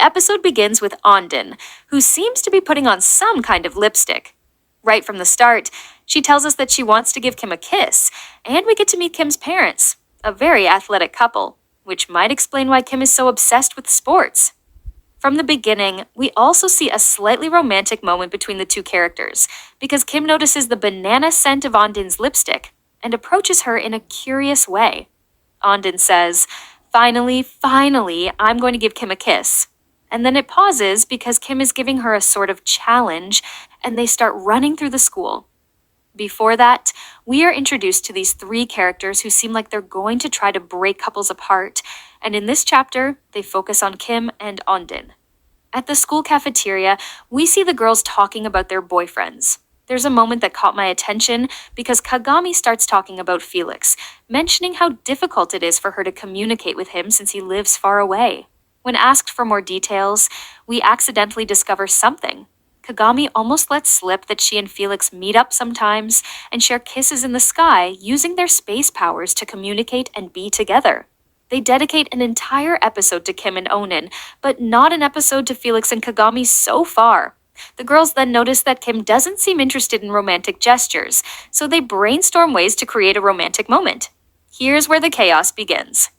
episode begins with Ondin, who seems to be putting on some kind of lipstick. Right from the start, she tells us that she wants to give Kim a kiss, and we get to meet Kim's parents, a very athletic couple, which might explain why Kim is so obsessed with sports. From the beginning, we also see a slightly romantic moment between the two characters, because Kim notices the banana scent of Ondin's lipstick and approaches her in a curious way. Ondin says, finally, I'm going to give Kim a kiss. And then it pauses because Kim is giving her a sort of challenge, and they start running through the school. Before that, we are introduced to these three characters who seem like they're going to try to break couples apart, and in this chapter, they focus on Kim and Ondin. At the school cafeteria, we see the girls talking about their boyfriends. There's a moment that caught my attention because Kagami starts talking about Felix, mentioning how difficult it is for her to communicate with him since he lives far away. When asked for more details, we accidentally discover something. Kagami almost lets slip that she and Felix meet up sometimes and share kisses in the sky using their space powers to communicate and be together. They dedicate an entire episode to Kim and Onin, but not an episode to Felix and Kagami so far. The girls then notice that Kim doesn't seem interested in romantic gestures, so they brainstorm ways to create a romantic moment. Here's where the chaos begins.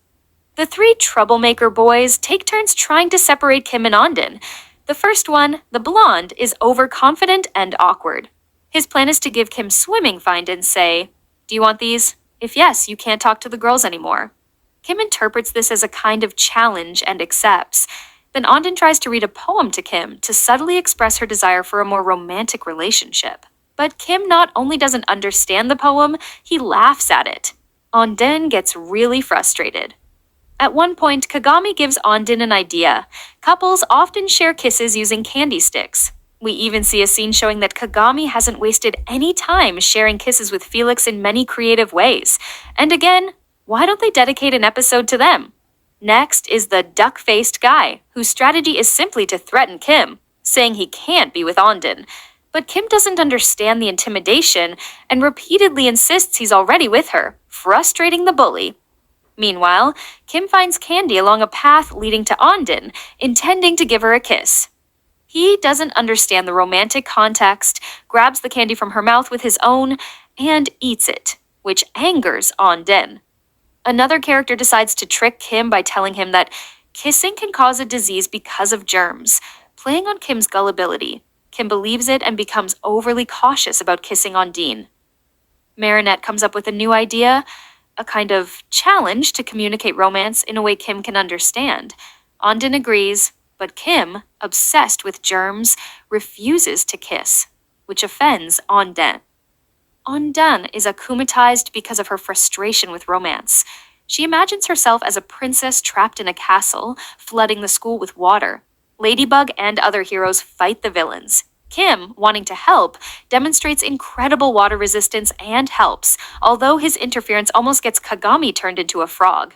The three troublemaker boys take turns trying to separate Kim and Ondin. The first one, the blonde, is overconfident and awkward. His plan is to give Kim swimming find and say, "Do you want these? If yes, you can't talk to the girls anymore." Kim interprets this as a kind of challenge and accepts. Then Ondin tries to read a poem to Kim to subtly express her desire for a more romantic relationship. But Kim not only doesn't understand the poem, he laughs at it. Ondin gets really frustrated. At one point, Kagami gives Ondin an idea. Couples often share kisses using candy sticks. We even see a scene showing that Kagami hasn't wasted any time sharing kisses with Felix in many creative ways. And again, why don't they dedicate an episode to them? Next is the duck-faced guy, whose strategy is simply to threaten Kim, saying he can't be with Ondin. But Kim doesn't understand the intimidation and repeatedly insists he's already with her, frustrating the bully. Meanwhile, Kim finds Candy along a path leading to Ondin, intending to give her a kiss. He doesn't understand the romantic context, grabs the candy from her mouth with his own, and eats it, which angers Ondin. Another character decides to trick Kim by telling him that kissing can cause a disease because of germs, playing on Kim's gullibility. Kim believes it and becomes overly cautious about kissing Ondine. Marinette comes up with a new idea, a kind of challenge to communicate romance in a way Kim can understand. Ondine agrees, but Kim, obsessed with germs, refuses to kiss, which offends Ondine. Ondine is akumatized because of her frustration with romance. She imagines herself as a princess trapped in a castle, flooding the school with water. Ladybug and other heroes fight the villains. Kim, wanting to help, demonstrates incredible water resistance and helps, although his interference almost gets Kagami turned into a frog.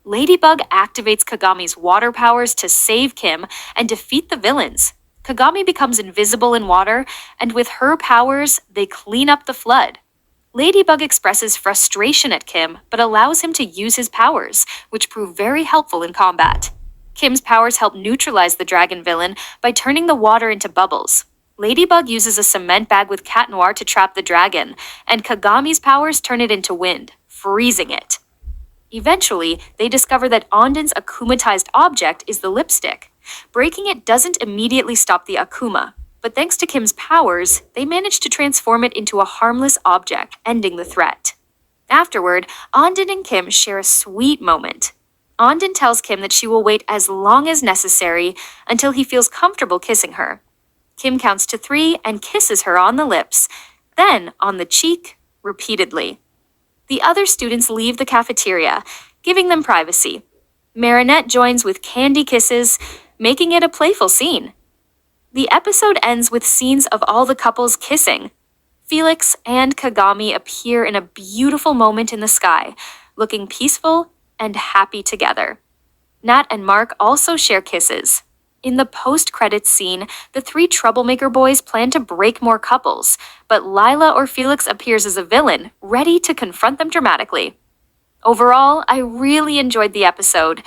Ladybug activates Kagami's water powers to save Kim and defeat the villains. Kagami becomes invisible in water, and with her powers, they clean up the flood. Ladybug expresses frustration at Kim, but allows him to use his powers, which prove very helpful in combat. Kim's powers help neutralize the dragon villain by turning the water into bubbles. Ladybug uses a cement bag with Cat Noir to trap the dragon, and Kagami's powers turn it into wind, freezing it. Eventually, they discover that Ondine's akumatized object is the lipstick. Breaking it doesn't immediately stop the akuma, but thanks to Kim's powers, they manage to transform it into a harmless object, ending the threat. Afterward, Ondine and Kim share a sweet moment. Ondine tells Kim that she will wait as long as necessary until he feels comfortable kissing her. Kim counts to 3 and kisses her on the lips, then on the cheek, repeatedly. The other students leave the cafeteria, giving them privacy. Marinette joins with candy kisses, making it a playful scene. The episode ends with scenes of all the couples kissing. Felix and Kagami appear in a beautiful moment in the sky, looking peaceful and happy together. Nat and Mark also share kisses. In the post-credits scene, the 3 troublemaker boys plan to break more couples, but Lila or Felix appears as a villain, ready to confront them dramatically. Overall, I really enjoyed the episode.